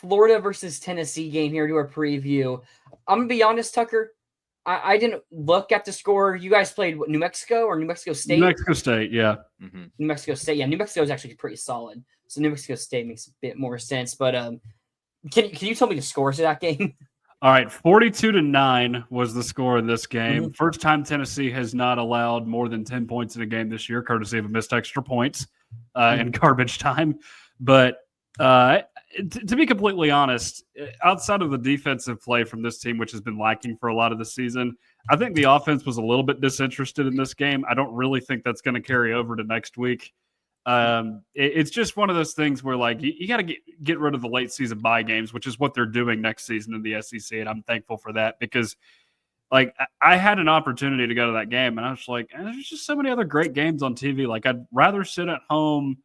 Florida versus Tennessee game here to a preview. I'm going to be honest, Tucker. I didn't look at the score. You guys played New Mexico or New Mexico State? New Mexico State, yeah. Mm-hmm. New Mexico State. Yeah, New Mexico is actually pretty solid. So New Mexico State makes a bit more sense. But can you tell me the scores of that game? All right, 42-9 was the score in this game. Mm-hmm. First time Tennessee has not allowed more than 10 points in a game this year, courtesy of a missed extra points in garbage time. But to be completely honest, outside of the defensive play from this team, which has been lacking for a lot of the season, I think the offense was a little bit disinterested in this game. I don't really think that's going to carry over to next week. It's just one of those things where, like, you got to get rid of the late season bye games, which is what they're doing next season in the SEC, and I'm thankful for that because, like, I had an opportunity to go to that game, and I was like, there's just so many other great games on TV. Like, I'd rather sit at home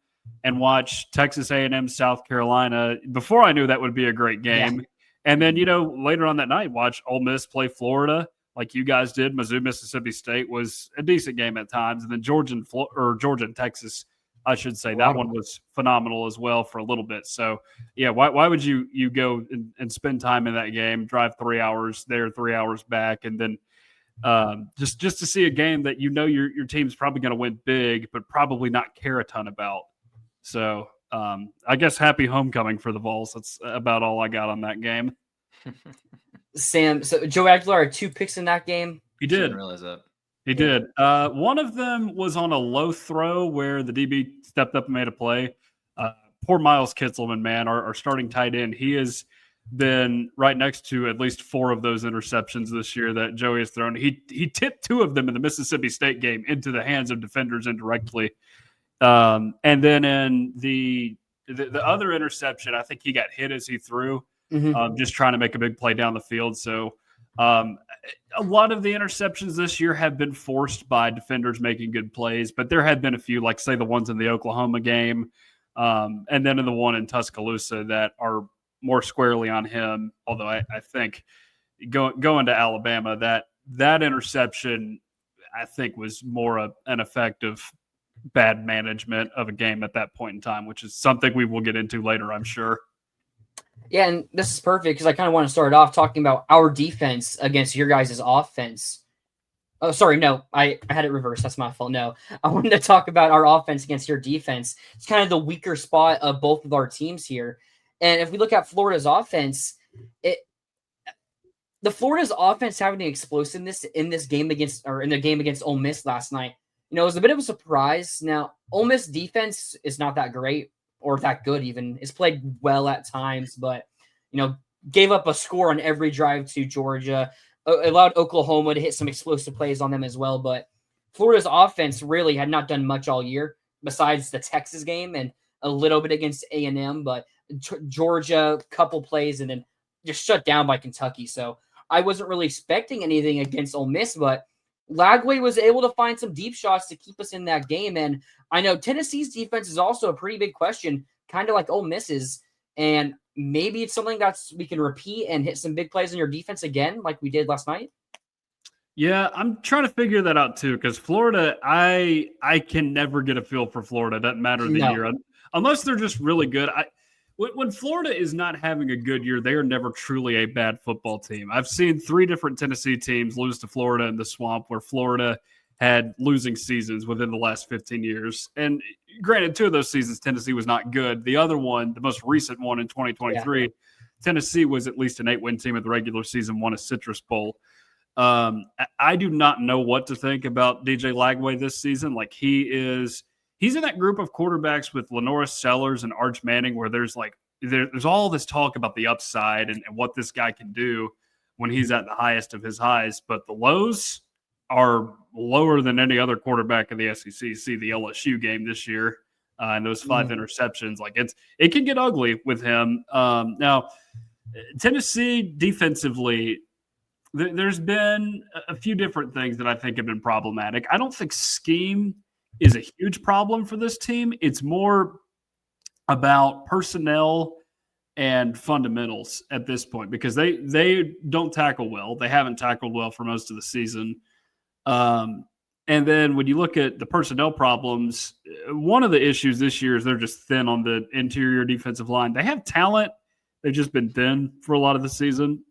and watch Texas A&M, South Carolina before I knew that would be a great game. Yeah. And then, later on that night, watch Ole Miss play Florida like you guys did. Mizzou, Mississippi State was a decent game at times. And then Georgia and Texas, I should say, that one was phenomenal as well for a little bit. So, yeah, why would you go and spend time in that game, drive 3 hours there, 3 hours back, and then just to see a game that your team's probably going to win big but probably not care a ton about. So I guess happy homecoming for the Vols. That's about all I got on that game. Sam, so Joe Aguilar had 2 picks in that game. He did. Didn't realize that. He did. One of them was on a low throw where the DB stepped up and made a play. Poor Miles Kitzelman, man, our starting tight end. He has been right next to at least 4 of those interceptions this year that Joey has thrown. He tipped 2 of them in the Mississippi State game into the hands of defenders indirectly. And then in the other interception, I think he got hit as he threw, just trying to make a big play down the field. So a lot of the interceptions this year have been forced by defenders making good plays, but there have been a few, like say the ones in the Oklahoma game, and then in the one in Tuscaloosa that are more squarely on him. Although I think going to Alabama, that interception I think was more an effect of bad management of a game at that point in time, which is something we will get into later, I'm sure. Yeah, and this is perfect because I kind of want to start off talking about our defense against your guys' offense. Oh, sorry, no, I had it reversed. That's my fault. No, I wanted to talk about our offense against your defense. It's kind of the weaker spot of both of our teams here. And if we look at Florida's offense, the Florida's offense having the explosiveness in this game in the game against Ole Miss last night, it was a bit of a surprise. Now, Ole Miss defense is not that great or that good even. It's played well at times, but, gave up a score on every drive to Georgia, allowed Oklahoma to hit some explosive plays on them as well. But Florida's offense really had not done much all year besides the Texas game and a little bit against A&M, but Georgia, couple plays, and then just shut down by Kentucky. So I wasn't really expecting anything against Ole Miss, but Lagway was able to find some deep shots to keep us in that game. And I know Tennessee's defense is also a pretty big question, kind of like Ole Miss's. And maybe it's something we can repeat and hit some big plays in your defense again, like we did last night. Yeah, I'm trying to figure that out too, because Florida, I can never get a feel for Florida. It doesn't matter the year, unless they're just really good. When Florida is not having a good year, they are never truly a bad football team. I've seen 3 different Tennessee teams lose to Florida in the Swamp, where Florida had losing seasons within the last 15 years. And granted, 2 of those seasons, Tennessee was not good. The other one, the most recent one in 2023, Tennessee was at least an 8-win team at the regular season, won a Citrus Bowl. I do not know what to think about DJ Lagway this season. Like, he's in that group of quarterbacks with Lenoris Sellers and Arch Manning where there's all this talk about the upside and what this guy can do when he's at the highest of his highs. But the lows are lower than any other quarterback in the SEC. See the LSU game this year and those 5 interceptions. Like, it can get ugly with him. Now, Tennessee defensively, there's been a few different things that I think have been problematic. I don't think scheme is a huge problem for this team. It's more about personnel and fundamentals at this point because they don't tackle well. They haven't tackled well for most of the season. And then when you look at the personnel problems, one of the issues this year is they're just thin on the interior defensive line. They have talent they've just been thin for a lot of the season.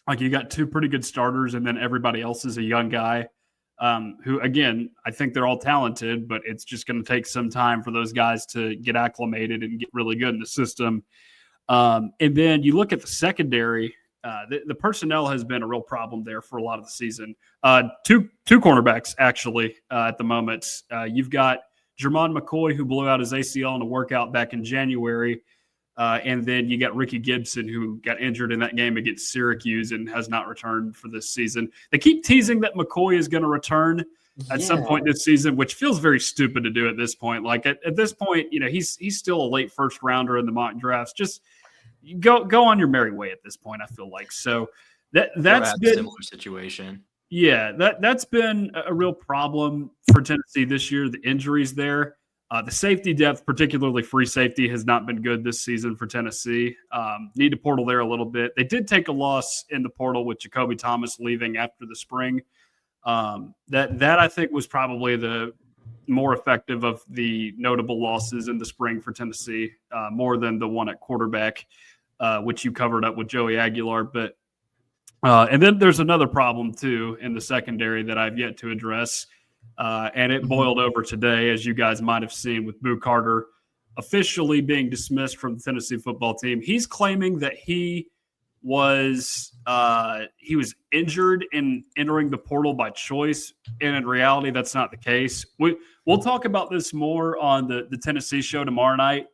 Like you got two pretty good starters, and then everybody else is a young guy who, again, I think they're all talented, but it's just going to take some time for those guys to get acclimated and get really good in the system. And then you look at the secondary. The personnel has been a real problem there for a lot of the season. Two cornerbacks, actually, at the moment. You've got Jermon McCoy, who blew out his ACL in a workout back in January. And then you got Ricky Gibson, who got injured in that game against Syracuse and has not returned for this season. They keep teasing that McCoy is going to return at some point this season, which feels very stupid to do at this point. Like at this point, he's still a late first rounder in the mock drafts. Just go on your merry way at this point, I feel like. So that's been a similar situation. Yeah, that's been a real problem for Tennessee this year, the injuries there. The safety depth, particularly free safety, has not been good this season for Tennessee. Need to portal there a little bit. They did take a loss in the portal with Jacoby Thomas leaving after the spring. That I think was probably the more effective of the notable losses in the spring for Tennessee, more than the one at quarterback, which you covered up with Joey Aguilar. But and then there's another problem, too, in the secondary that I've yet to address. And it boiled over today, as you guys might have seen, with Boo Carter officially being dismissed from the Tennessee football team. He's claiming that he was injured in entering the portal by choice, and in reality, that's not the case. We'll talk about this more on the Tennessee show tomorrow night,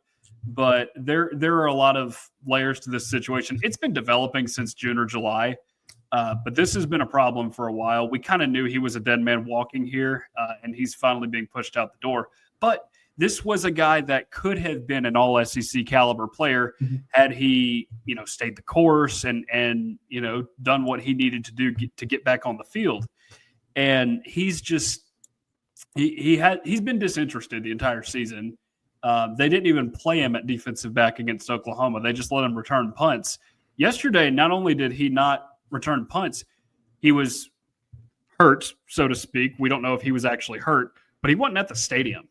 but there are a lot of layers to this situation. It's been developing since June or July. But this has been a problem for a while. We kind of knew he was a dead man walking here, and he's finally being pushed out the door. But this was a guy that could have been an all-SEC caliber player had he, stayed the course and done what he needed to do to get back on the field. And he's just he's been disinterested the entire season. They didn't even play him at defensive back against Oklahoma. They just let him return punts. Yesterday, not only did he not return punts, he was hurt, so to speak. We don't know if he was actually hurt, but he wasn't at the stadium,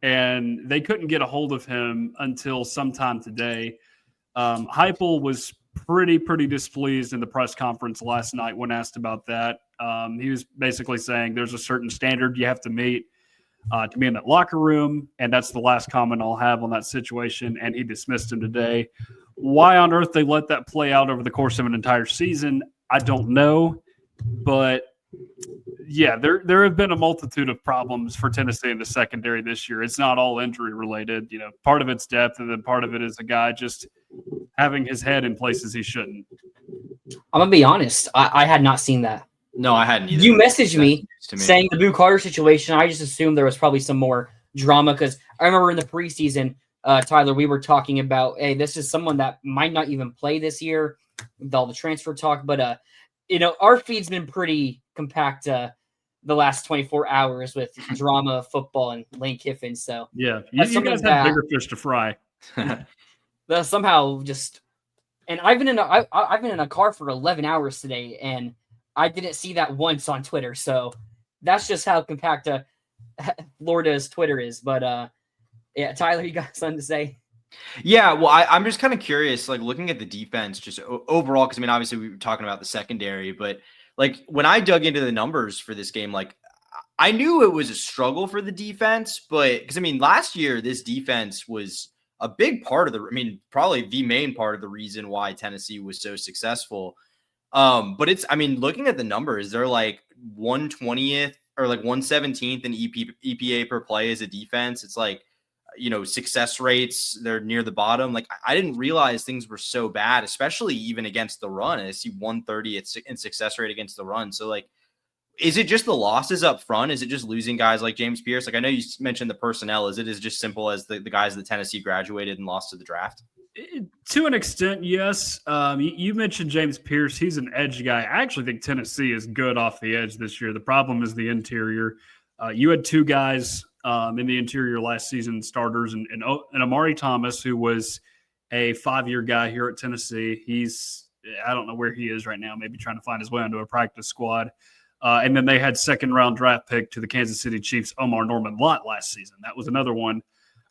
and they couldn't get a hold of him until sometime today. Heupel was pretty displeased in the press conference last night when asked about that. He was basically saying there's a certain standard you have to meet to be in that locker room, and that's the last comment I'll have on that situation, and he dismissed him today. Why on earth they let that play out over the course of an entire season, I don't know. But, yeah, there have been a multitude of problems for Tennessee in the secondary this year. It's not all injury related. Part of it's depth, and then part of it is a guy just having his head in places he shouldn't. I'm going to be honest. I had not seen that. No, I hadn't either. You messaged me saying the Boo Carter situation. I just assumed there was probably some more drama because I remember in the preseason – Tyler, we were talking about, hey, this is someone that might not even play this year with all the transfer talk. But, our feed's been pretty compact the last 24 hours with drama, football, and Lane Kiffin. So, yeah, you guys have bigger fish to fry. Somehow just – and I've been in a car for 11 hours today, and I didn't see that once on Twitter. So, that's just how compact Florida's Twitter is. But, yeah, Tyler, you got something to say? Yeah, well, I'm just kind of curious, like looking at the defense just overall, because obviously we were talking about the secondary, but like when I dug into the numbers for this game, like I knew it was a struggle for the defense, but because last year this defense was a big part of probably the main part of the reason why Tennessee was so successful. But it's, looking at the numbers, they're like 120th or like 117th in EPA per play as a defense. It's like, success rates, they're near the bottom. Like I didn't realize things were so bad, especially even against the run. I see 130 in success rate against the run. So like, is it just the losses up front? Is it just losing guys like James Pierce? Like I know you mentioned the personnel. Is it as just simple as the guys that Tennessee graduated and lost to the draft? To an extent, yes. You mentioned James Pierce. He's an edge guy. I actually think Tennessee is good off the edge this year. The problem is the interior. You had two guys in the interior last season, starters, and Amari Thomas, who was a 5-year guy here at Tennessee. I don't know where he is right now, maybe trying to find his way onto a practice squad. And then they had second-round draft pick to the Kansas City Chiefs, Omar Norman-Lott, last season. That was another one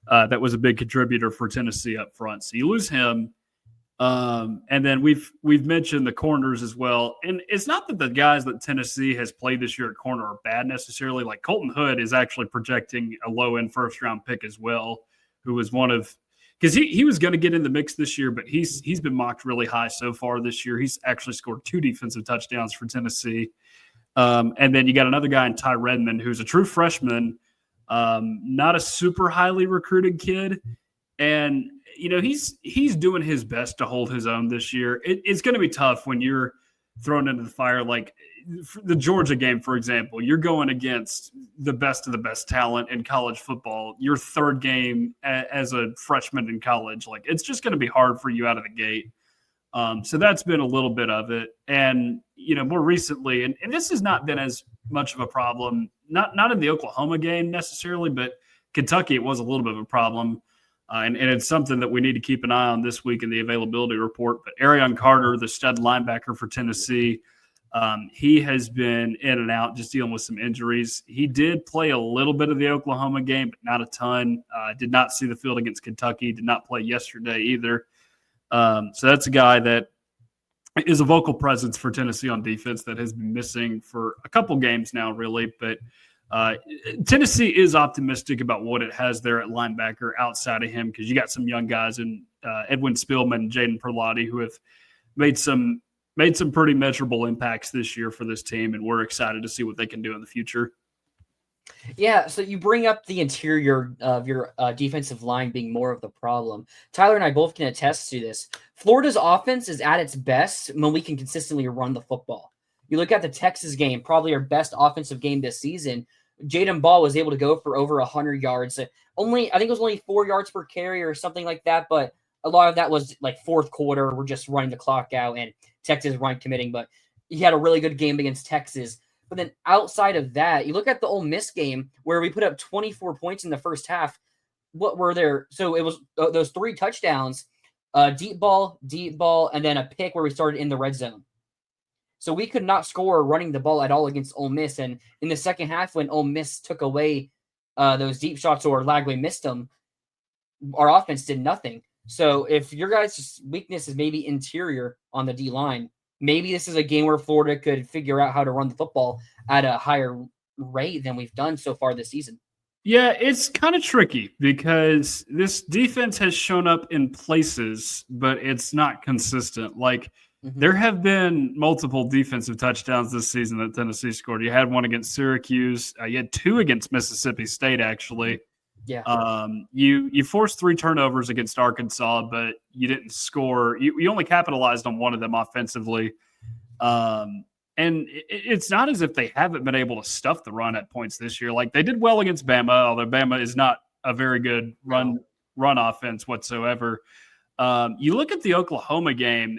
that was a big contributor for Tennessee up front. So you lose him. And then we've mentioned the corners as well. And it's not that the guys that Tennessee has played this year at corner are bad necessarily. Like Colton Hood is actually projecting a low-end first-round pick as well, who was one of – because he was going to get in the mix this year, but he's been mocked really high so far this year. He's actually scored 2 defensive touchdowns for Tennessee. And then you got another guy in Ty Redmond, who's a true freshman, not a super highly recruited kid. And – he's doing his best to hold his own this year. It's going to be tough when you're thrown into the fire. Like the Georgia game, for example, you're going against the best of the best talent in college football. Your third game as a freshman in college, like it's just going to be hard for you out of the gate. So that's been a little bit of it. And, more recently, and this has not been as much of a problem, not in the Oklahoma game necessarily, but Kentucky, it was a little bit of a problem. And it's something that we need to keep an eye on this week in the availability report. But Arion Carter, the stud linebacker for Tennessee, he has been in and out, just dealing with some injuries. He did play a little bit of the Oklahoma game, but not a ton. Did not see the field against Kentucky. Did not play yesterday either. So that's a guy that is a vocal presence for Tennessee on defense that has been missing for a couple games now, really. But Tennessee is optimistic about what it has there at linebacker outside of him, because you got some young guys in Edwin Spillman and Jaden Perlotti who have made some pretty measurable impacts this year for this team, and we're excited to see what they can do in the future. Yeah, so you bring up the interior of your defensive line being more of the problem. Tyler and I both can attest to this. Florida's offense is at its best when we can consistently run the football. You look at the Texas game, probably our best offensive game this season. Jaden Ball was able to go for over 100 yards. I think it was only 4 yards per carry or something like that, but a lot of that was like fourth quarter. We're just running the clock out and Texas weren't committing, but he had a really good game against Texas. But then outside of that, you look at the Ole Miss game where we put up 24 points in the first half. What were there? So it was those 3 touchdowns, deep ball, and then a pick where we started in the red zone. So we could not score running the ball at all against Ole Miss. And in the second half, when Ole Miss took away those deep shots or Lagway missed them, our offense did nothing. So if your guys' weakness is maybe interior on the D-line, maybe this is a game where Florida could figure out how to run the football at a higher rate than we've done so far this season. Yeah, it's kind of tricky because this defense has shown up in places, but it's not consistent. Like, there have been multiple defensive touchdowns this season that Tennessee scored. You had one against Syracuse. You had 2 against Mississippi State, actually. Yeah. You forced 3 turnovers against Arkansas, but you didn't score. You only capitalized on one of them offensively. And it's not as if they haven't been able to stuff the run at points this year. Like, they did well against Bama, although Bama is not a very good run offense whatsoever. You look at the Oklahoma game,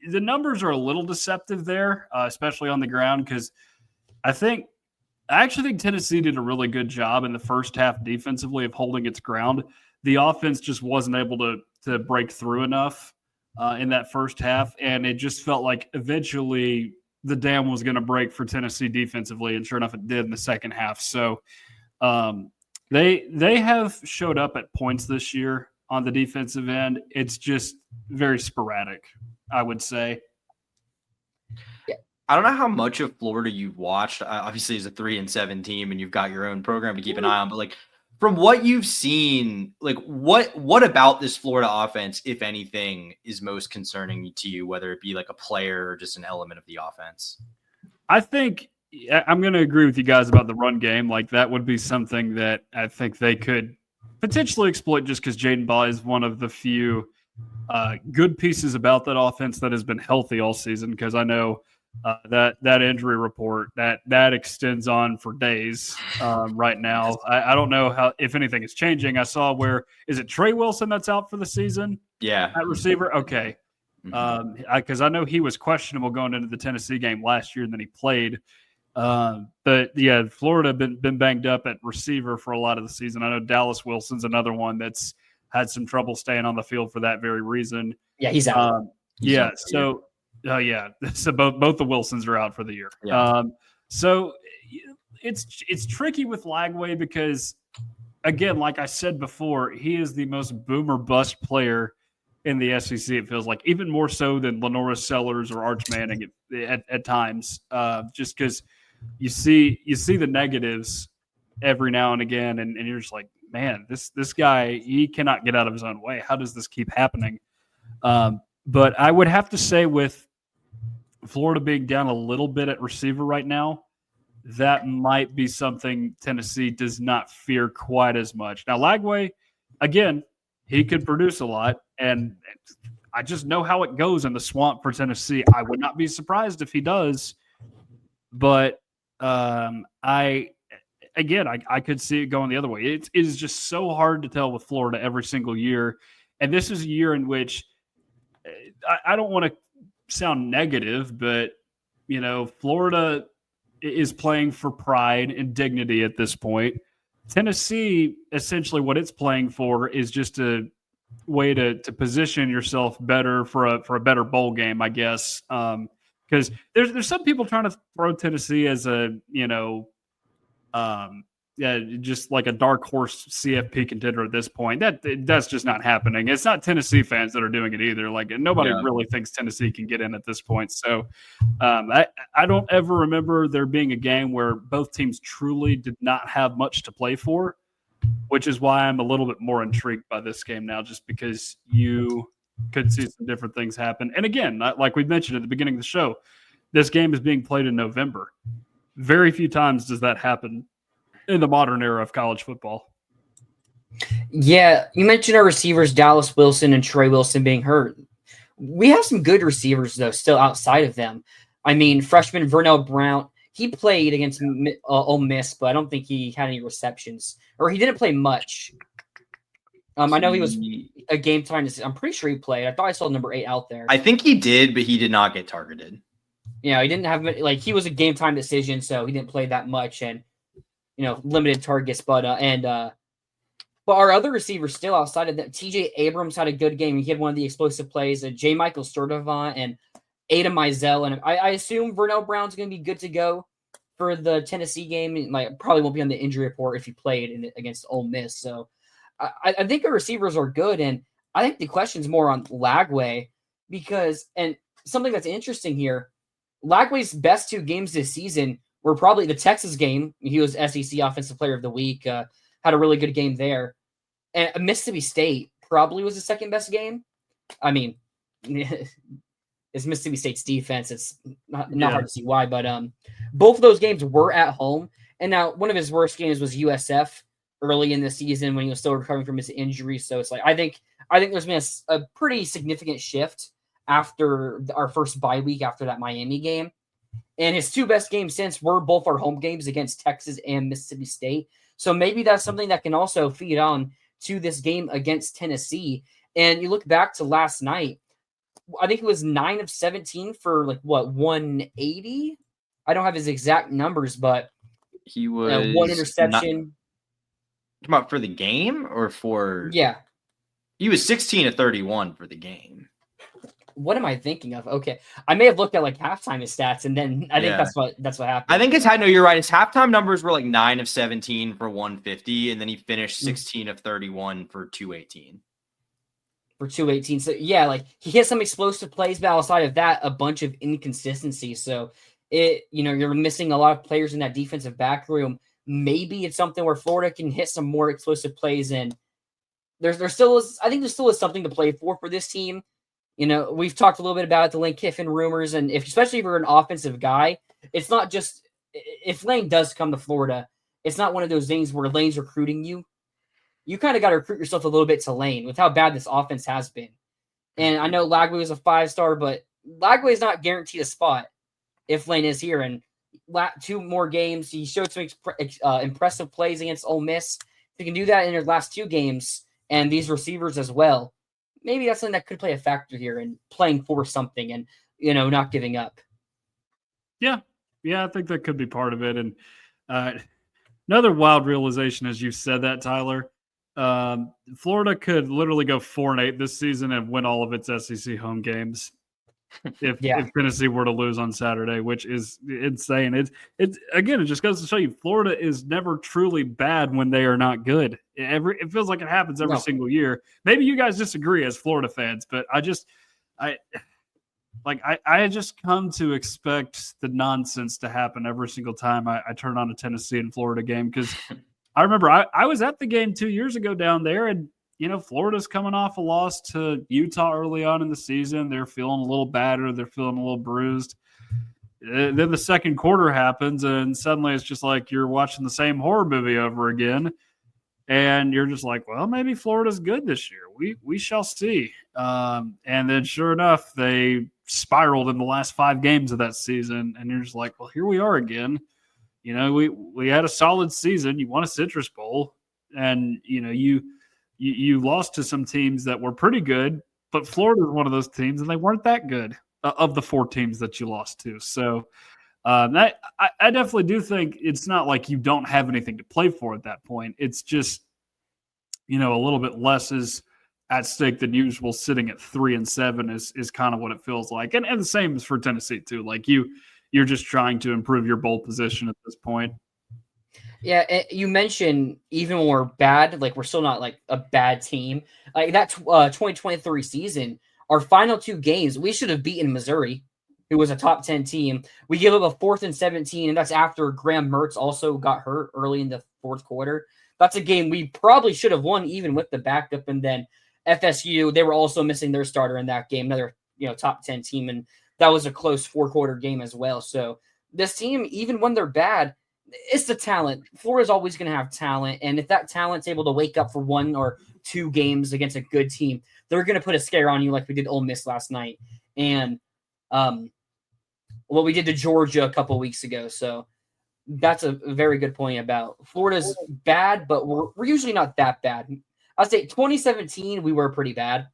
the numbers are a little deceptive there, especially on the ground, because I actually think Tennessee did a really good job in the first half defensively of holding its ground. The offense just wasn't able to break through enough in that first half, and it just felt like eventually the dam was going to break for Tennessee defensively, and sure enough, it did in the second half. So they have showed up at points this year on the defensive end. It's just very sporadic, I would say. I don't know how much of Florida you've watched. Obviously, as a 3-7 team, and you've got your own program to keep an eye on. But like, from what you've seen, like what about this Florida offense, if anything, is most concerning to you? Whether it be like a player or just an element of the offense. I think I'm going to agree with you guys about the run game. Like, that would be something that I think they could potentially exploit, just because Jaden Ball is one of the few good pieces about that offense that has been healthy all season. Because I know that injury report that extends on for days right now. I don't know if anything is changing. I saw is it Trey Wilson that's out for the season? Yeah, at receiver. Okay, because I know he was questionable going into the Tennessee game last year, and then he played. But yeah, Florida been banged up at receiver for a lot of the season. I know Dallas Wilson's another one that's had some trouble staying on the field for that very reason. Yeah, he's out. So both the Wilsons are out for the year. Yeah. So it's tricky with Lagway because, again, like I said before, he is the most boom or bust player in the SEC. It feels like even more so than Lenora Sellers or Arch Manning at times, just because you see the negatives every now and again, and you're just like, man, this guy, he cannot get out of his own way. How does this keep happening? But I would have to say, with Florida being down a little bit at receiver right now, that might be something Tennessee does not fear quite as much. Now, Lagway, again, he could produce a lot, and I just know how it goes in the swamp for Tennessee. I would not be surprised if he does, but I could see it going the other way. It is just so hard to tell with Florida every single year, and this is a year in which I don't want to sound negative, but Florida is playing for pride and dignity at this point. Tennessee, essentially what it's playing for is just a way to position yourself better for a better bowl game, I guess. Because there's some people trying to throw Tennessee as just like a dark horse CFP contender at this point. That's just not happening. It's not Tennessee fans that are doing it either. Like, nobody really thinks Tennessee can get in at this point. So I don't ever remember there being a game where both teams truly did not have much to play for, which is why I'm a little bit more intrigued by this game now, just because you could see some different things happen. And again, like we mentioned at the beginning of the show, this game is being played in November. Very few times does that happen in the modern era of college football. Yeah, you mentioned our receivers, Dallas Wilson and Trey Wilson, being hurt. We have some good receivers, though, still outside of them. I mean, freshman Vernell Brown, he played against Ole Miss, but I don't think he had any receptions. Or he didn't play much. I know he was a game time. I'm pretty sure he played. I thought I saw number 8 out there. I think he did, but he did not get targeted. Yeah, he didn't have he was a game time decision, so he didn't play that much, and limited targets. But our other receivers still outside of that, TJ Abrams had a good game. He had one of the explosive plays. J. Michael Sturdivant and Ada Mizell, and I assume Vernell Brown's going to be good to go for the Tennessee game. Like, probably won't be on the injury report if he played against Ole Miss. So I think our receivers are good, and I think the question's more on Lagway and something that's interesting here. Lagway's best 2 games this season were probably the Texas game. He was SEC Offensive Player of the Week, had a really good game there. And Mississippi State probably was the second best game. I mean, it's Mississippi State's defense. It's not hard to see why, but both of those games were at home. And now one of his worst games was USF early in the season when he was still recovering from his injury. So it's like, I think there's been a pretty significant shift after our first bye week after that Miami game. And his 2 best games since were both our home games against Texas and Mississippi State. So maybe that's something that can also feed on to this game against Tennessee. And you look back to last night, I think it was 9 of 17 for 180. I don't have his exact numbers, but he was 1 interception. Come on, for the game or for? Yeah. He was 16 of 31 for the game. What am I thinking of? Okay, I may have looked at halftime his stats, and then I think that's what happened. I think no, you're right. His halftime numbers were 9 of 17 for 150, and then he finished 16 of 31 for 218. For 218. So yeah, he hit some explosive plays, but outside of that, a bunch of inconsistency. So you're missing a lot of players in that defensive back room. Maybe it's something where Florida can hit some more explosive plays, and there still is. I think there still is something to play for this team. We've talked a little bit about the Lane Kiffin rumors, and especially if you're an offensive guy, it's not just if Lane does come to Florida, it's not one of those things where Lane's recruiting you. You kind of got to recruit yourself a little bit to Lane with how bad this offense has been. And I know Lagway was a 5-star, but Lagway is not guaranteed a spot if Lane is here. And 2 more games, he showed some impressive plays against Ole Miss. If he can do that in his last 2 games, and these receivers as well, maybe that's something that could play a factor here in playing for something and, not giving up. Yeah, I think that could be part of it. And another wild realization, as you said that, Tyler, Florida could literally go 4-8 this season and win all of its SEC home games. if Tennessee were to lose on Saturday, which is insane. It's again, it just goes to show you Florida is never truly bad when they are not good. It feels like it happens every single year. Maybe you guys disagree as Florida fans, but I just come to expect the nonsense to happen every single time I turn on a Tennessee and Florida game, because I remember I was at the game 2 years ago down there, and Florida's coming off a loss to Utah early on in the season. They're feeling a little battered. They're feeling a little bruised. Then the second quarter happens, and suddenly it's just like you're watching the same horror movie over again. And you're just like, well, maybe Florida's good this year. We shall see. And then sure enough, they spiraled in the last 5 games of that season. And you're just like, well, here we are again. We had a solid season. You won a Citrus Bowl. And, you lost to some teams that were pretty good, but Florida is one of those teams, and they weren't that good of the 4 teams that you lost to. So I definitely do think it's not like you don't have anything to play for at that point. It's just, a little bit less is at stake than usual. Sitting at 3-7 is kind of what it feels like. And the same is for Tennessee too. Like you're just trying to improve your bowl position at this point. Yeah, you mentioned even when we're bad, like we're still not like a bad team. Like that 2023 season, our final 2 games, we should have beaten Missouri, who was a top 10 team. We gave up a 4th and 17, and that's after Graham Mertz also got hurt early in the 4th quarter. That's a game we probably should have won even with the backup. And then FSU, they were also missing their starter in that game, another top 10 team, and that was a close 4-quarter game as well. So this team, even when they're bad, it's the talent. Florida's always going to have talent, and if that talent's able to wake up for 1 or 2 games against a good team, they're going to put a scare on you like we did Ole Miss last night, and what we did to Georgia a couple weeks ago. So that's a very good point about Florida's bad, but we're usually not that bad. I'd say 2017 we were pretty bad.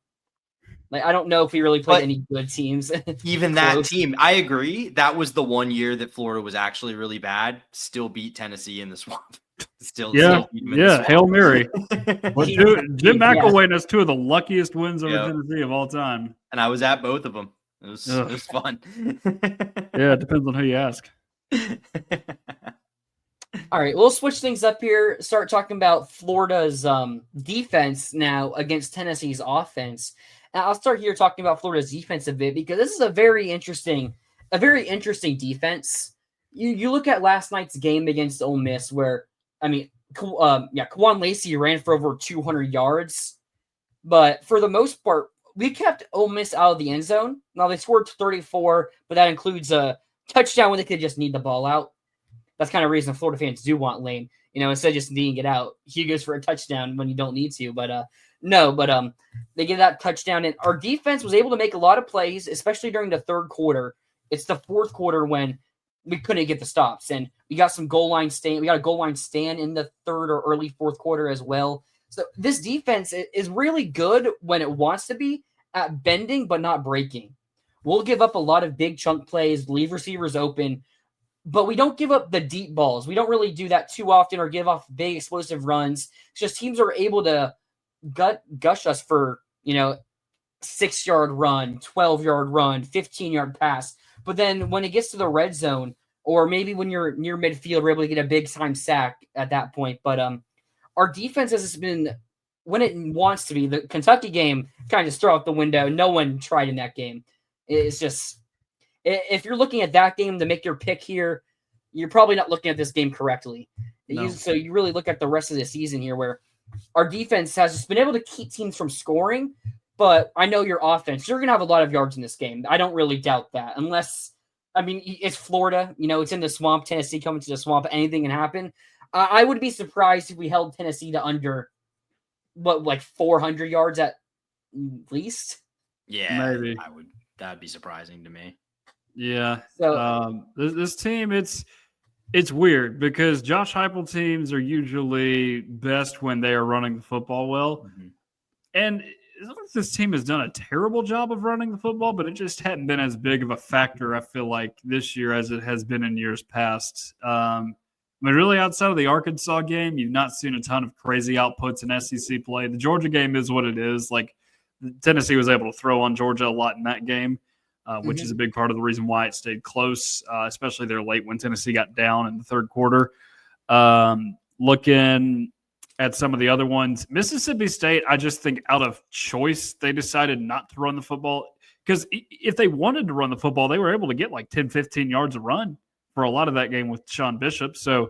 Like I don't know if we really played any good teams. Even that team, I agree. That was the one year that Florida was actually really bad. Still beat Tennessee in the swamp. Still beat them in the swamp. Hail Mary. Jim McElwain has 2 of the luckiest wins over Tennessee of all time. And I was at both of them. It was fun. Yeah, it depends on who you ask. All right, we'll switch things up here. Start talking about Florida's defense now against Tennessee's offense. And I'll start here talking about Florida's defense a bit because this is a very interesting defense. You look at last night's game against Ole Miss, where Kawan Lacey ran for over 200 yards, but for the most part, we kept Ole Miss out of the end zone. Now they scored 34, but that includes a touchdown when they could just need the ball out. That's kind of reason Florida fans do want Lane. Instead of just needing it out, he goes for a touchdown when you don't need to. But they get that touchdown, and our defense was able to make a lot of plays, especially during the 3rd quarter. It's the 4th quarter when we couldn't get the stops, and we got some goal line stand. We got a goal line stand in the 3rd or early 4th quarter as well. So this defense is really good when it wants to be at bending but not breaking. We'll give up a lot of big chunk plays, leave receivers open, but we don't give up the deep balls. We don't really do that too often or give off big explosive runs. It's just teams are able to gush us for 6-yard run, 12-yard run, 15-yard pass. But then when it gets to the red zone, or maybe when you're near midfield, we're able to get a big time sack at that point. But our defense has been, when it wants to be, the Kentucky game kind of just throw out the window. No one tried in that game. It's just, if you're looking at that game to make your pick here, you're probably not looking at this game correctly. No. So you really look at the rest of the season here, where our defense has just been able to keep teams from scoring. But I know your offense, you're going to have a lot of yards in this game. I don't really doubt that. It's Florida. It's in the swamp. Tennessee coming to the swamp. Anything can happen. I would be surprised if we held Tennessee to under, 400 yards at least? Yeah, maybe. That'd be surprising to me. Yeah. So this team, it's weird because Josh Heupel teams are usually best when they are running the football well. Mm-hmm. And this team has done a terrible job of running the football, but it just hadn't been as big of a factor, I feel like, this year as it has been in years past. Really, outside of the Arkansas game, you've not seen a ton of crazy outputs in SEC play. The Georgia game is what it is. Like, Tennessee was able to throw on Georgia a lot in that game. which is a big part of the reason why it stayed close, especially there late when Tennessee got down in the third quarter. Looking at some of the other ones, Mississippi State, I just think out of choice, they decided not to run the football. Because if they wanted to run the football, they were able to get like 10, 15 yards a run for a lot of that game with Sean Bishop. So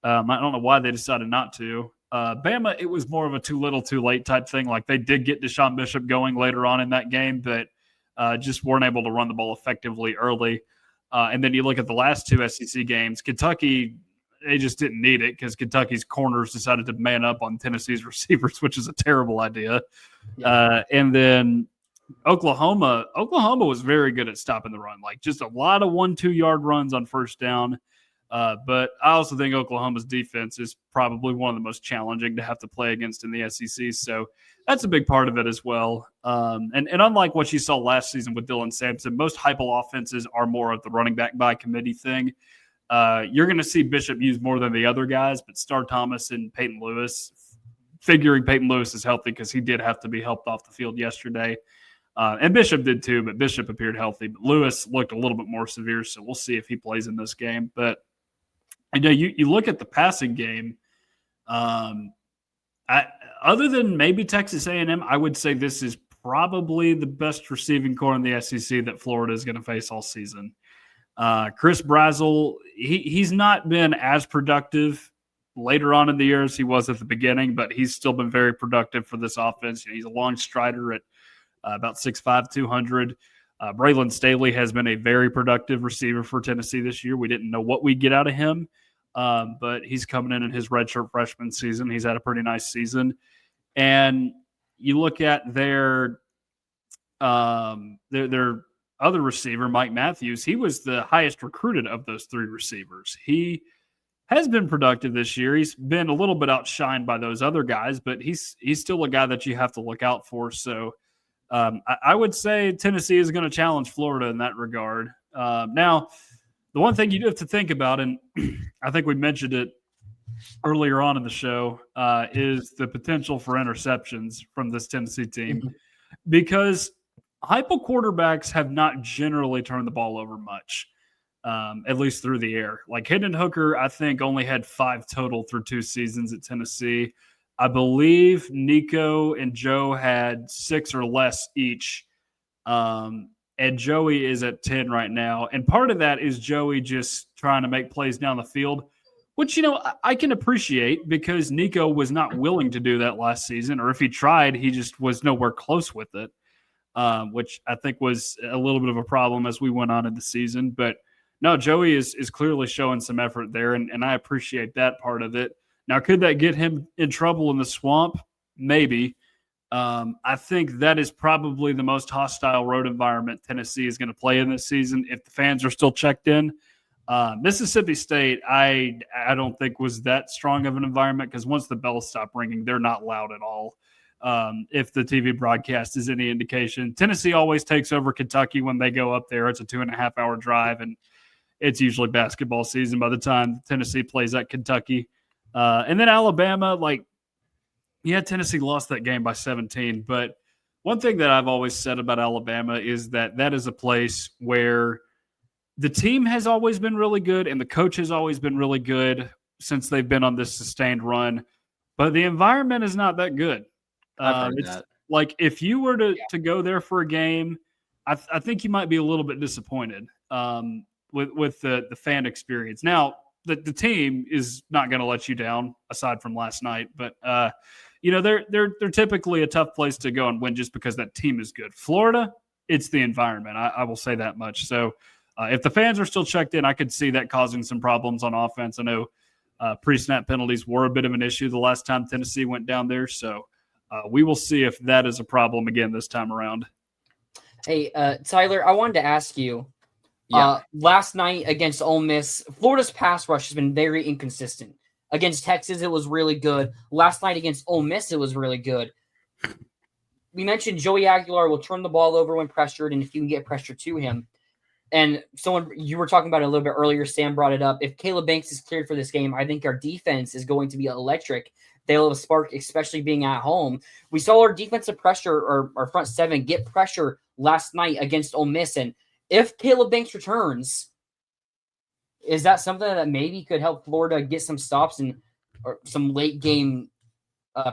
I don't know why they decided not to. Bama, it was more of a too little, too late type thing. Like they did get Deshaun Bishop going later on in that game, but just weren't able to run the ball effectively early. And then you look at the last two SEC games, Kentucky, they just didn't need it because Kentucky's corners decided to man up on Tennessee's receivers, which is a terrible idea. Yeah. And then Oklahoma was very good at stopping the run, like just a lot of 1-2 yard runs on first down. But I also think Oklahoma's defense is probably one of the most challenging to have to play against in the SEC. So that's a big part of it as well. And unlike what you saw last season with Dylan Sampson, most Heupel offenses are more of the running back by committee thing. You're going to see Bishop used more than the other guys, but Star Thomas and Peyton Lewis, figuring Peyton Lewis is healthy because he did have to be helped off the field yesterday. And Bishop did too, but Bishop appeared healthy. But Lewis looked a little bit more severe, so we'll see if he plays in this game. But you look at the passing game. Other than maybe Texas A&M, I would say this is probably the best receiving core in the SEC that Florida is going to face all season. Chris Brazzell, he's not been as productive later on in the year as he was at the beginning, but he's still been very productive for this offense. He's a long strider at about 6'5", 200. Braylon Staley has been a very productive receiver for Tennessee this year. We didn't know what we'd get out of him, but he's coming in his redshirt freshman season. He's had a pretty nice season. And you look at their other receiver, Mike Matthews, he was the highest recruited of those three receivers. He has been productive this year. He's been a little bit outshined by those other guys, but he's still a guy that you have to look out for. So I would say Tennessee is going to challenge Florida in that regard. Now, the one thing you do have to think about, and I think we mentioned it earlier on in the show, is the potential for interceptions from this Tennessee team. Because Heupel quarterbacks have not generally turned the ball over much, at least through the air. Like Hendon Hooker, I think, only had 5 total through 2 seasons at Tennessee. I believe Nico and Joe had 6 or less each. And Joey is at 10 right now. And part of that is Joey just trying to make plays down the field, which, I can appreciate because Nico was not willing to do that last season. Or if he tried, he just was nowhere close with it, which I think was a little bit of a problem as we went on in the season. But no, Joey is clearly showing some effort there, and I appreciate that part of it. Now, could that get him in trouble in the swamp? Maybe. I think that is probably the most hostile road environment Tennessee is going to play in this season if the fans are still checked in. Mississippi State, I don't think was that strong of an environment because once the bells stop ringing, they're not loud at all. If the TV broadcast is any indication. Tennessee always takes over Kentucky when they go up there. It's a 2.5-hour drive, and it's usually basketball season by the time Tennessee plays at Kentucky. And then Alabama, Tennessee lost that game by 17. But one thing that I've always said about Alabama is that is a place where the team has always been really good and the coach has always been really good since they've been on this sustained run. But the environment is not that good. I've heard that. Like if you were to go there for a game, I think you might be a little bit disappointed with the fan experience. Now, the team is not going to let you down aside from last night, but they're typically a tough place to go and win just because that team is good. Florida, it's the environment. I will say that much. So if the fans are still checked in, I could see that causing some problems on offense. I know pre-snap penalties were a bit of an issue the last time Tennessee went down there. So we will see if that is a problem again this time around. Hey, Tyler, I wanted to ask you, last night against Ole Miss, Florida's pass rush has been very inconsistent. Against Texas, it was really good. Last night against Ole Miss, it was really good. We mentioned Joey Aguilar will turn the ball over when pressured, and if you can get pressure to him. And you were talking about it a little bit earlier, Sam brought it up. If Caleb Banks is cleared for this game, I think our defense is going to be electric. They'll have a spark, especially being at home. We saw our defensive pressure, or our front seven, get pressure last night against Ole Miss, and if Caleb Banks returns, is that something that maybe could help Florida get some stops and or some late game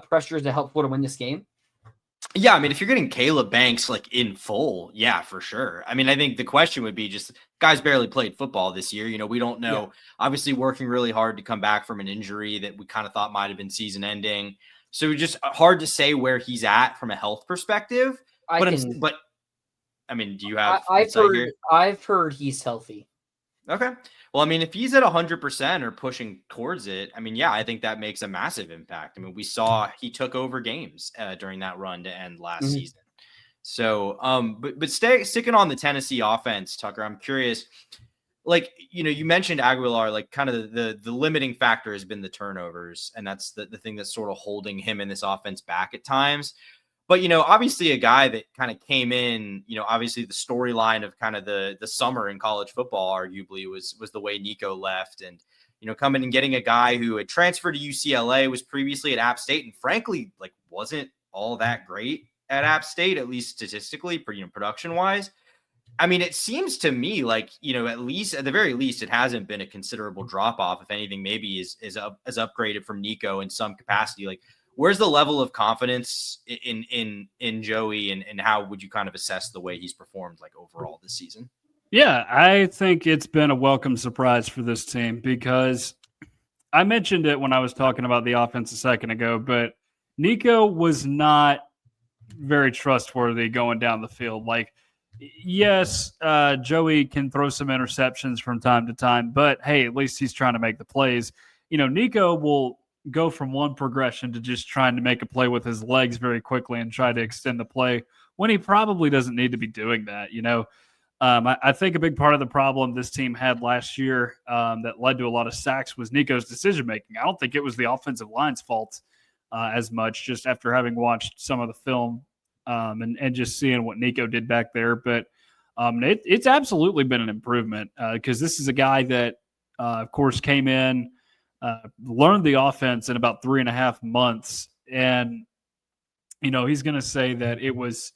pressures to help Florida win this game? Yeah, I mean, if you're getting Caleb Banks like in full, yeah, for sure. I mean, I think the question would be just guys barely played football this year. We don't know. Yeah. Obviously, working really hard to come back from an injury that we kind of thought might have been season ending. So just hard to say where he's at from a health perspective. But I mean, do you have insight here? I've heard he's healthy. Okay. Well, I mean, if he's at 100% or pushing towards it, I mean, yeah, I think that makes a massive impact. I mean, we saw he took over games during that run to end last season. So, but sticking on the Tennessee offense, Tucker, I'm curious. Like, you mentioned Aguilar, like kind of the limiting factor has been the turnovers, and that's the thing that's sort of holding him in this offense back at times. But, obviously a guy that kind of came in, obviously the storyline of kind of the summer in college football, arguably, was the way Nico left. And, coming and getting a guy who had transferred to UCLA, was previously at App State, and frankly, like, wasn't all that great at App State, at least statistically, production wise. I mean, it seems to me like, at the very least, it hasn't been a considerable drop off. If anything, maybe is upgraded from Nico in some capacity. Like, where's the level of confidence in Joey, and how would you kind of assess the way he's performed like overall this season? Yeah, I think it's been a welcome surprise for this team, because I mentioned it when I was talking about the offense a second ago, but Nico was not very trustworthy going down the field. Like, yes, Joey can throw some interceptions from time to time, but hey, at least he's trying to make the plays. Nico will go from one progression to just trying to make a play with his legs very quickly and try to extend the play when he probably doesn't need to be doing that. I think a big part of the problem this team had last year that led to a lot of sacks was Nico's decision-making. I don't think it was the offensive line's fault as much, just after having watched some of the film and just seeing what Nico did back there. But it's absolutely been an improvement because this is a guy that, of course, came in, learned the offense in about 3.5 months. And, he's going to say that it was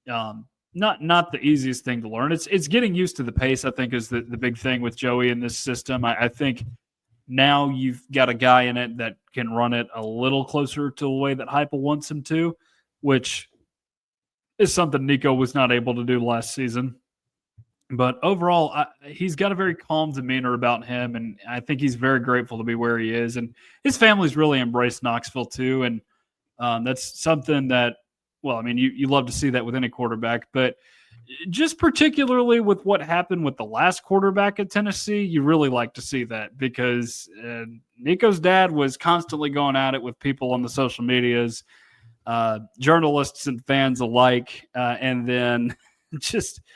not the easiest thing to learn. It's getting used to the pace, I think, is the big thing with Joey in this system. I think now you've got a guy in it that can run it a little closer to the way that Heupel wants him to, which is something Nico was not able to do last season. But overall, he's got a very calm demeanor about him, and I think he's very grateful to be where he is. And his family's really embraced Knoxville too, and that's something that, well, I mean, you love to see that with any quarterback, but just particularly with what happened with the last quarterback at Tennessee, you really like to see that, because Nico's dad was constantly going at it with people on the social medias, journalists and fans alike, and then just –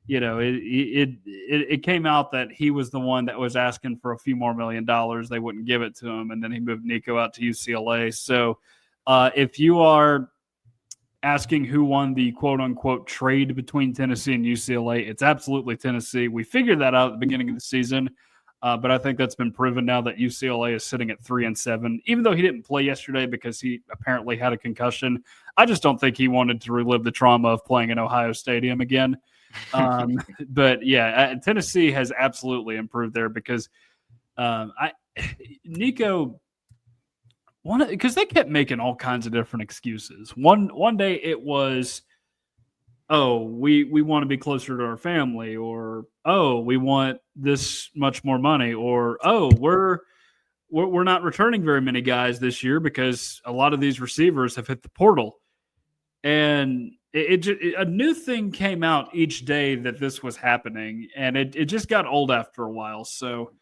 it came out that he was the one that was asking for a few more $1 million. They wouldn't give it to him, and then he moved Nico out to UCLA. So if you are asking who won the quote-unquote trade between Tennessee and UCLA, it's absolutely Tennessee. We figured that out at the beginning of the season, but I think that's been proven now that UCLA is sitting at 3-7. Even though he didn't play yesterday because he apparently had a concussion, I just don't think he wanted to relive the trauma of playing in Ohio Stadium again. But yeah, Tennessee has absolutely improved there, because Nico, because they kept making all kinds of different excuses. One day it was, oh, we want to be closer to our family, or oh, we want this much more money, or oh, we're not returning very many guys this year because a lot of these receivers have hit the portal. And a new thing came out each day that this was happening, and it just got old after a while. So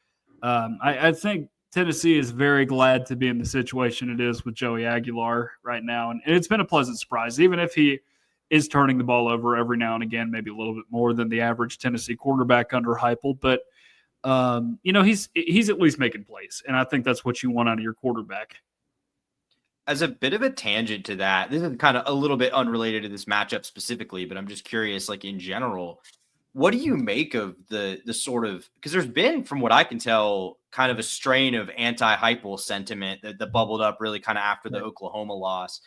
I think Tennessee is very glad to be in the situation it is with Joey Aguilar right now. And it's been a pleasant surprise, even if he is turning the ball over every now and again, maybe a little bit more than the average Tennessee quarterback under Heupel. But, he's at least making plays, and I think that's what you want out of your quarterback. As a bit of a tangent to that, this is kind of a little bit unrelated to this matchup specifically, but I'm just curious, like in general, what do you make of the sort of, because there's been, from what I can tell, kind of a strain of anti-Heupel sentiment that bubbled up really kind of after the Oklahoma loss.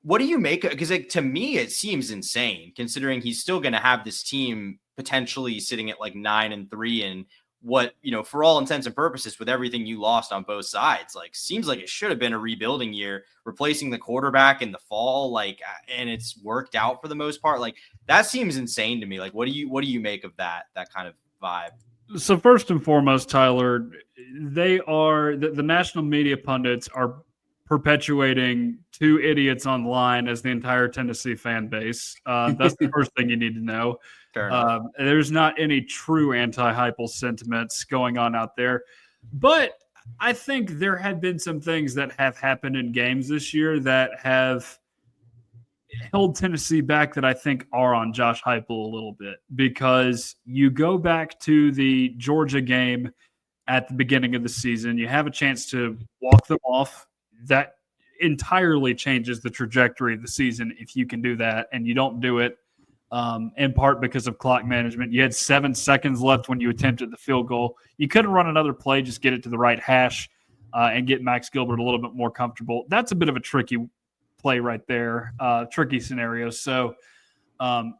what do you make? Because to me, it seems insane considering he's still going to have this team potentially sitting at like 9-3 and what, for all intents and purposes, with everything you lost on both sides, like seems like it should have been a rebuilding year, replacing the quarterback in the fall, like, and it's worked out for the most part. Like that seems insane to me. Like, what do you make of that kind of vibe? So first and foremost, Tyler, they are the national media pundits are perpetuating two idiots online as the entire Tennessee fan base. That's the first thing you need to know. There's not any true anti-Heupel sentiments going on out there. But I think there have been some things that have happened in games this year that have held Tennessee back that I think are on Josh Heupel a little bit, because you go back to the Georgia game at the beginning of the season, you have a chance to walk them off. That entirely changes the trajectory of the season if you can do that, and you don't do it in part because of clock management. You had 7 seconds left when you attempted the field goal. You couldn't run another play, just get it to the right hash and get Max Gilbert a little bit more comfortable. That's a bit of a tricky play right there, tricky scenario. So I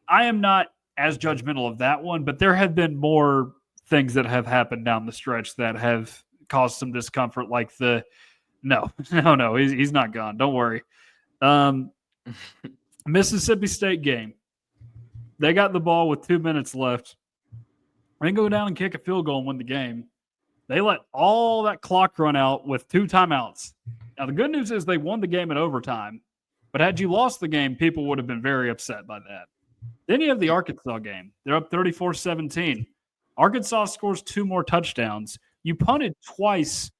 am not as judgmental of that one, but there have been more things that have happened down the stretch that have caused some discomfort, like no, he's not gone. Don't worry. Mississippi State game. They got the ball with 2 minutes left. They go down and kick a field goal and win the game. They let all that clock run out with 2 timeouts. Now, the good news is they won the game in overtime, but had you lost the game, people would have been very upset by that. Then you have the Arkansas game. They're up 34-17. Arkansas scores 2 more touchdowns. You punted twice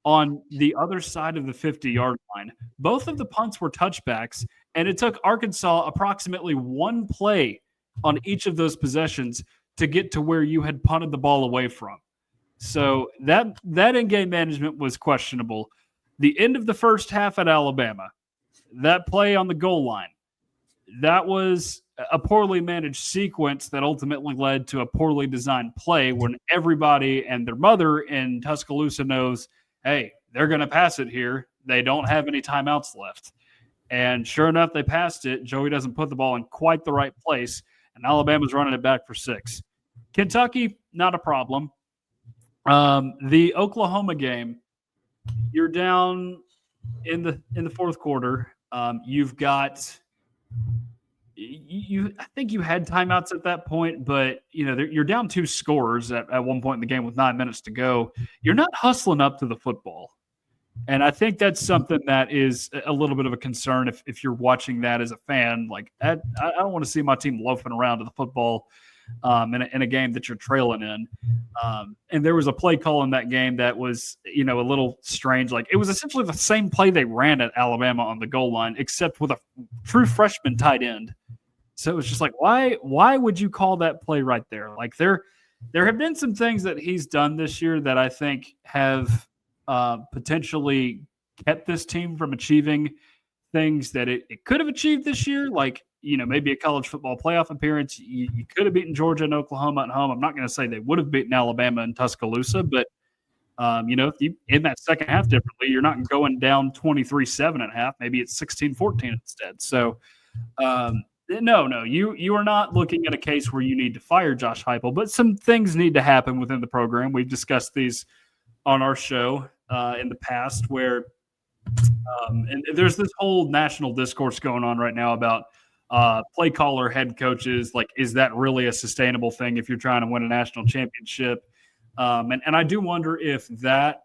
on the other side of the 50-yard line. Both of the punts were touchbacks, and it took Arkansas approximately 1 play on each of those possessions to get to where you had punted the ball away from. So that in-game management was questionable. The end of the first half at Alabama, that play on the goal line, that was a poorly managed sequence that ultimately led to a poorly designed play when everybody and their mother in Tuscaloosa knows, hey, they're going to pass it here. They don't have any timeouts left. And sure enough, they passed it. Joey doesn't put the ball in quite the right place, and Alabama's running it back for 6. Kentucky, not a problem. The Oklahoma game, you're down in the fourth quarter. You've got I think you had timeouts at that point, but you're down 2 scores at one point in the game with 9 minutes to go. You're not hustling up to the football. And I think that's something that is a little bit of a concern if you're watching that as a fan. Like, I don't want to see my team loafing around to the football in a game that you're trailing in. And there was a play call in that game that was, a little strange. Like, it was essentially the same play they ran at Alabama on the goal line, except with a true freshman tight end. So it was just like, why would you call that play right there? Like, there have been some things that he's done this year that I think have potentially kept this team from achieving things that it could have achieved this year, like maybe a college football playoff appearance. You could have beaten Georgia and Oklahoma at home. I'm not going to say they would have beaten Alabama and Tuscaloosa, but if you in that second half differently, you're not going down 23-7 at half. Maybe it's 16-14 instead. So no, you are not looking at a case where you need to fire Josh Heupel, but some things need to happen within the program. We've discussed these on our show in the past, where and there's this whole national discourse going on right now about play caller head coaches. Like, is that really a sustainable thing if you're trying to win a national championship? And I do wonder if that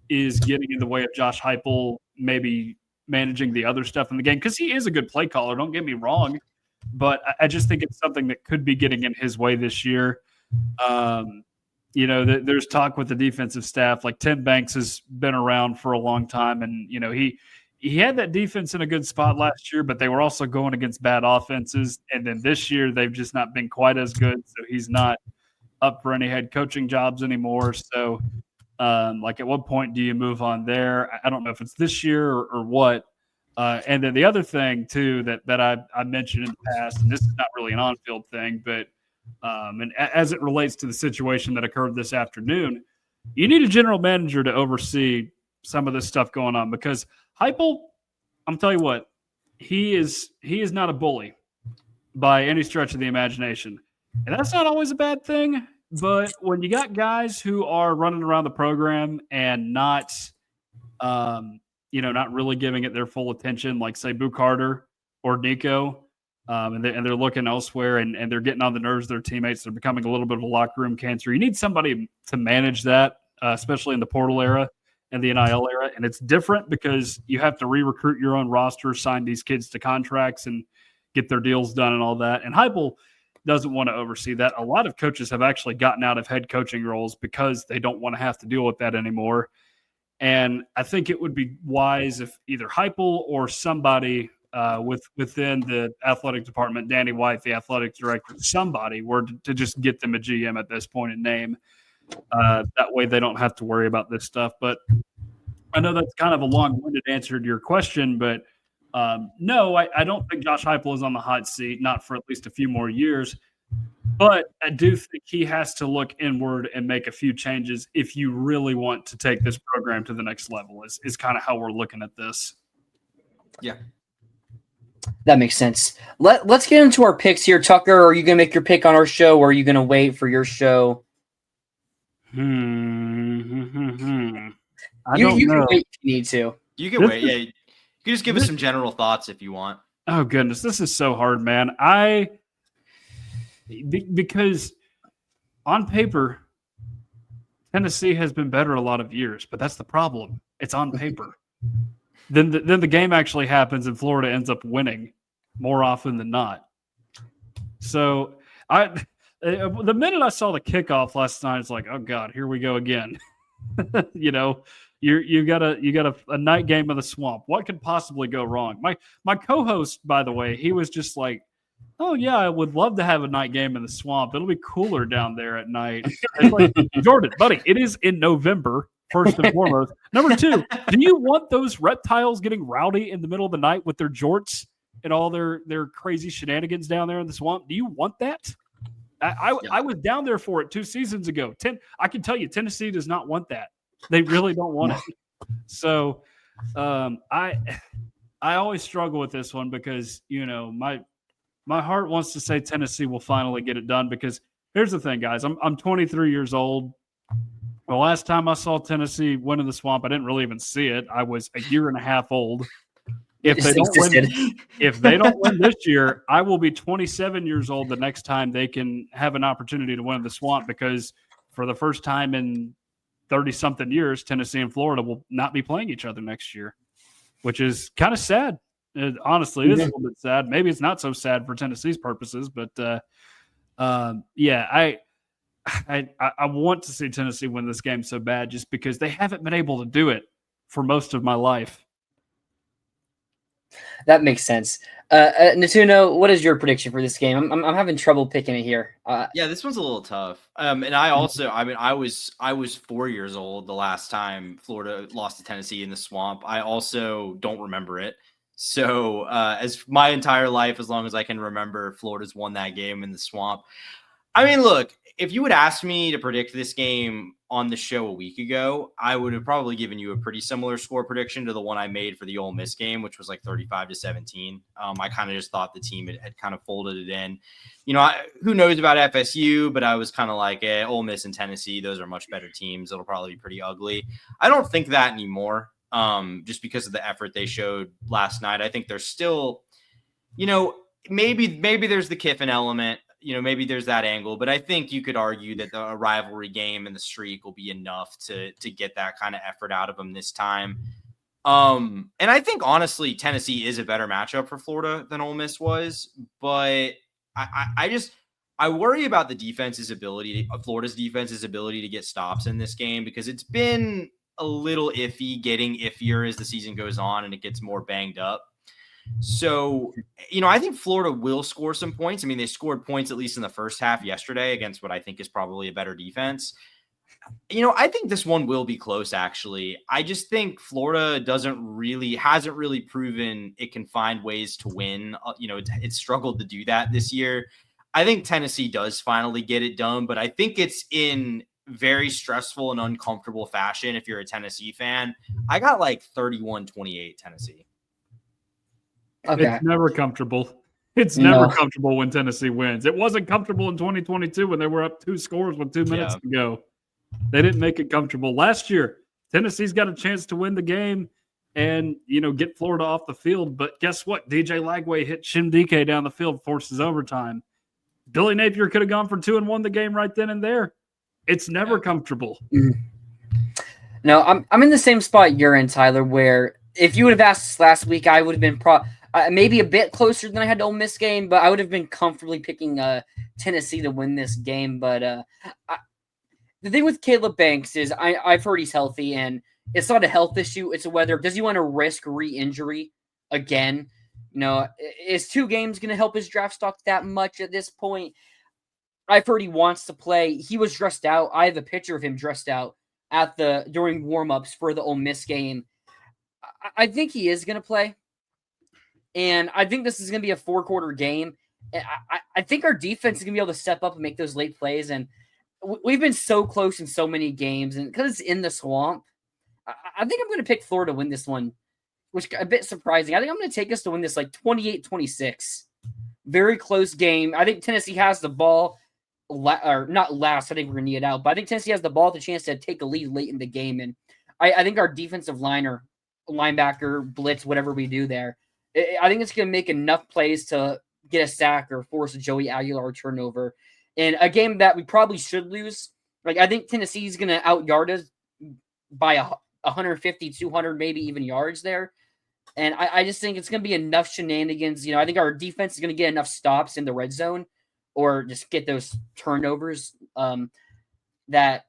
is getting in the way of Josh Heupel maybe managing the other stuff in the game, because he is a good play caller, don't get me wrong, but I just think it's something that could be getting in his way this year. There's talk with the defensive staff. Like, Tim Banks has been around for a long time, and he had that defense in a good spot last year, but they were also going against bad offenses. And then this year, they've just not been quite as good. So he's not up for any head coaching jobs anymore. So, at what point do you move on there? I don't know if it's this year or what. And then the other thing too that I mentioned in the past, and this is not really an on-field thing, but and as it relates to the situation that occurred this afternoon, you need a general manager to oversee some of this stuff going on, because Heupel, I'm telling you what, he is not a bully by any stretch of the imagination. And that's not always a bad thing. But when you got guys who are running around the program and not, not really giving it their full attention, like say Boo Carter or Nico, and they're looking elsewhere and they're getting on the nerves of their teammates. They're becoming a little bit of a locker room cancer. You need somebody to manage that, especially in the portal era and the NIL era. And it's different because you have to re-recruit your own roster, sign these kids to contracts, and get their deals done and all that. And Heupel doesn't want to oversee that. A lot of coaches have actually gotten out of head coaching roles because they don't want to have to deal with that anymore. And I think it would be wise if either Heupel or somebody within the athletic department, Danny White, the athletic director, somebody were to just get them a GM at this point in name. That way they don't have to worry about this stuff. But I know that's kind of a long-winded answer to your question, but no, I don't think Josh Heupel is on the hot seat, not for at least a few more years. But I do think he has to look inward and make a few changes if you really want to take this program to the next level, is kind of how we're looking at this. Yeah. That makes sense. Let's get into our picks here. Tucker, are you going to make your pick on our show, or are you going to wait for your show? I don't You know. can wait if you need to. You can wait. Yeah. You can just give us some general thoughts if you want. Oh, goodness. This is so hard, man. Because on paper, Tennessee has been better a lot of years, but that's the problem. It's on paper. Then the game actually happens and Florida ends up winning more often than not. So the minute I saw the kickoff last night, it's like, oh God, here we go again. You got a night game in the swamp. What could possibly go wrong? My co-host, by the way, he was just like, oh yeah, I would love to have a night game in the swamp. It'll be cooler down there at night. It's like, Jordan, buddy, it is in November, first and foremost. Number two, do you want those reptiles getting rowdy in the middle of the night with their jorts and all their crazy shenanigans down there in the swamp? Do you want that? I was down there for it 2 seasons ago. I can tell you, Tennessee does not want that. They really don't want it. So I always struggle with this one because, my heart wants to say Tennessee will finally get it done because here's the thing, guys. I'm 23 years old. The last time I saw Tennessee win in the swamp, I didn't really even see it. I was a year and a half old. If they don't win this year, I will be 27 years old the next time they can have an opportunity to win the swamp because for the first time in 30-something years, Tennessee and Florida will not be playing each other next year, which is kind of sad. Honestly, it is a little bit sad. Maybe it's not so sad for Tennessee's purposes, but I want to see Tennessee win this game so bad just because they haven't been able to do it for most of my life. That makes sense. Natuno, what is your prediction for this game? I'm having trouble picking it here. Yeah, this one's a little tough. And I also, I was 4 years old the last time Florida lost to Tennessee in the swamp. I also don't remember it. So as my entire life, as long as I can remember, Florida's won that game in the swamp. I mean, look, if you would ask me to predict this game on the show a week ago, I would have probably given you a pretty similar score prediction to the one I made for the Ole Miss game, which was like 35-17. I kind of just thought the team had kind of folded it in. Who knows about FSU, but I was kind of like, Ole Miss and Tennessee, those are much better teams. It'll probably be pretty ugly. I don't think that anymore. Just because of the effort they showed last night. I think there's still, maybe there's the Kiffin element, maybe there's that angle, but I think you could argue that the rivalry game and the streak will be enough to get that kind of effort out of them this time. And I think honestly, Tennessee is a better matchup for Florida than Ole Miss was, but I worry about the Florida's defense's ability to get stops in this game because it's been a little iffy, getting iffier as the season goes on and it gets more banged up. So, I think Florida will score some points. I mean, they scored points at least in the first half yesterday against what I think is probably a better defense. I think this one will be close, actually. I just think Florida hasn't really proven it can find ways to win. It's struggled to do that this year. I think Tennessee does finally get it done, but I think it's in very stressful and uncomfortable fashion if you're a Tennessee fan. I got like 31-28 Tennessee. Okay. It's never comfortable. It's No. never comfortable when Tennessee wins. It wasn't comfortable in 2022 when they were up 2 scores with 2 minutes to go. They didn't make it comfortable. Last year, Tennessee's got a chance to win the game and, get Florida off the field. But guess what? DJ Lagway hit Shimdike down the field, forces overtime. Billy Napier could have gone for 2 and won the game right then and there. It's never comfortable. No, I'm in the same spot you're in, Tyler, where if you would have asked us last week, I would have been maybe a bit closer than I had to Ole Miss game, but I would have been comfortably picking Tennessee to win this game. But the thing with Caleb Banks is I've heard he's healthy, and it's not a health issue. It's whether does he want to risk re-injury again. Is 2 games going to help his draft stock that much at this point? I've heard he wants to play. He was dressed out. I have a picture of him dressed out during warm-ups for the Ole Miss game. I think he is going to play, and I think this is going to be a 4-quarter game. I think our defense is going to be able to step up and make those late plays, and we've been so close in so many games, and because it's in the swamp, I think I'm going to pick Florida to win this one, which is a bit surprising. I think I'm going to take us to win this like 28-26. Very close game. I think Tennessee has the ball, or not last. I think we're going to need it out, but I think Tennessee has the ball, the chance to take a lead late in the game, and I think our defensive line or linebacker, blitz, whatever we do there, I think it's going to make enough plays to get a sack or force a Joey Aguilar turnover. In a game that we probably should lose, I think Tennessee's going to out-yard us by 150, 200, maybe even yards there. And I just think it's going to be enough shenanigans. I think our defense is going to get enough stops in the red zone or just get those turnovers that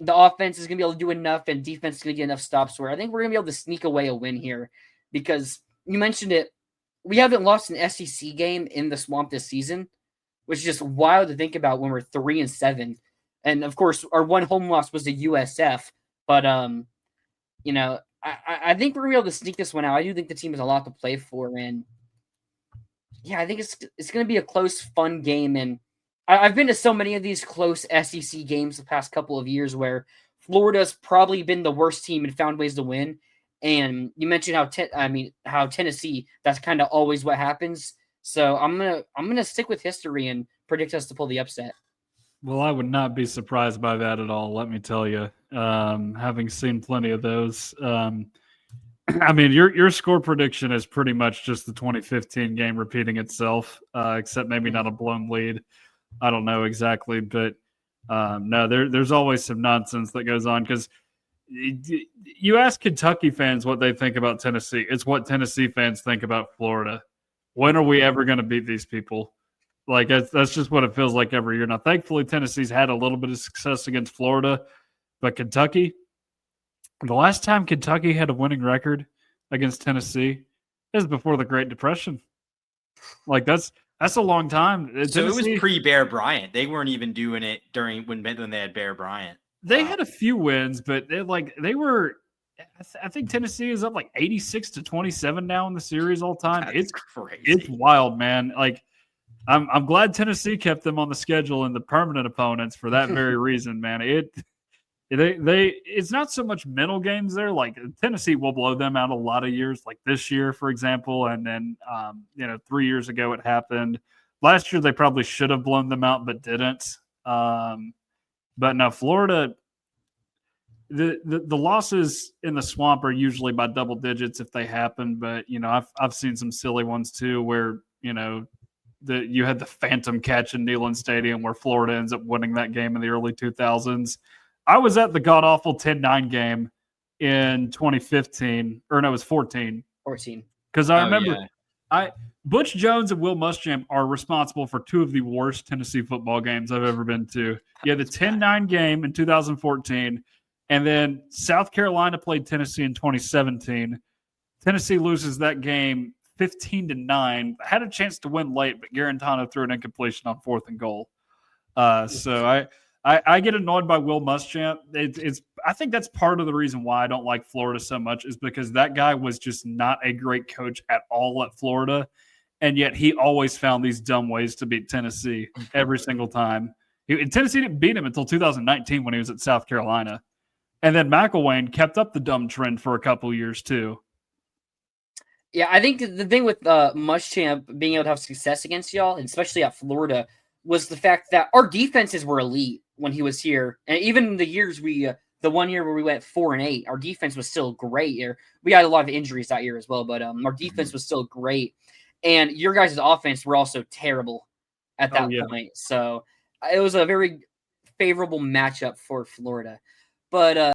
the offense is going to be able to do enough and defense is going to get enough stops where I think we're going to be able to sneak away a win here because you mentioned it. We haven't lost an SEC game in the swamp this season, which is just wild to think about when we're 3-7. And of course, our one home loss was the USF. But, I think we're going to be able to sneak this one out. I do think the team has a lot to play for. And yeah, I think it's going to be a close, fun game. And I've been to so many of these close SEC games the past couple of years where Florida's probably been the worst team and found ways to win. And you mentioned how Tennessee, that's kind of always what happens. So I'm gonna stick with history and predict us to pull the upset. Well, I would not be surprised by that at all. Let me tell you, having seen plenty of those. Your score prediction is pretty much just the 2015 game repeating itself, except maybe not a blown lead. I don't know exactly, but no, there's always some nonsense that goes on because you ask Kentucky fans what they think about Tennessee. It's what Tennessee fans think about Florida. When are we ever going to beat these people? That's just what it feels like every year. Now, thankfully, Tennessee's had a little bit of success against Florida, but Kentucky, the last time Kentucky had a winning record against Tennessee is before the Great Depression. That's a long time. So it was pre-Bear Bryant. They weren't even doing it during when they had Bear Bryant. They had a few wins, but they were. I think Tennessee is up 86-27 now in the series all time. That's crazy. It's wild, man. I'm glad Tennessee kept them on the schedule and the permanent opponents for that very reason, man. It's not so much mental games there. Tennessee will blow them out a lot of years, like this year, for example, and then 3 years ago it happened. Last year they probably should have blown them out, but didn't. But now Florida, the losses in the swamp are usually by double digits if they happen. But I've seen some silly ones too, where you had the phantom catch in Neyland Stadium where Florida ends up winning that game in the early 2000s. I was at the god awful 10-9 game in 2015, or no, it was 14. Because I remember Butch Jones and Will Muschamp are responsible for 2 of the worst Tennessee football games I've ever been to. Yeah, the 10-9 game in 2014, and then South Carolina played Tennessee in 2017. Tennessee loses that game 15-9. Had a chance to win late, but Garantano threw an incompletion on 4th and goal. So I get annoyed by Will Muschamp. I think that's part of the reason why I don't like Florida so much is because that guy was just not a great coach at all at Florida, and yet he always found these dumb ways to beat Tennessee every single time. Tennessee didn't beat him until 2019 when he was at South Carolina, and then McElwain kept up the dumb trend for a couple years too. Yeah, I think the thing with Muschamp being able to have success against y'all, and especially at Florida, was the fact that our defenses were elite when he was here, and even the years the 1 year where we went 4-8, our defense was still great. We had a lot of injuries that year as well, but our defense was still great, and your guys' offense were also terrible at that point. So it was a very favorable matchup for Florida, but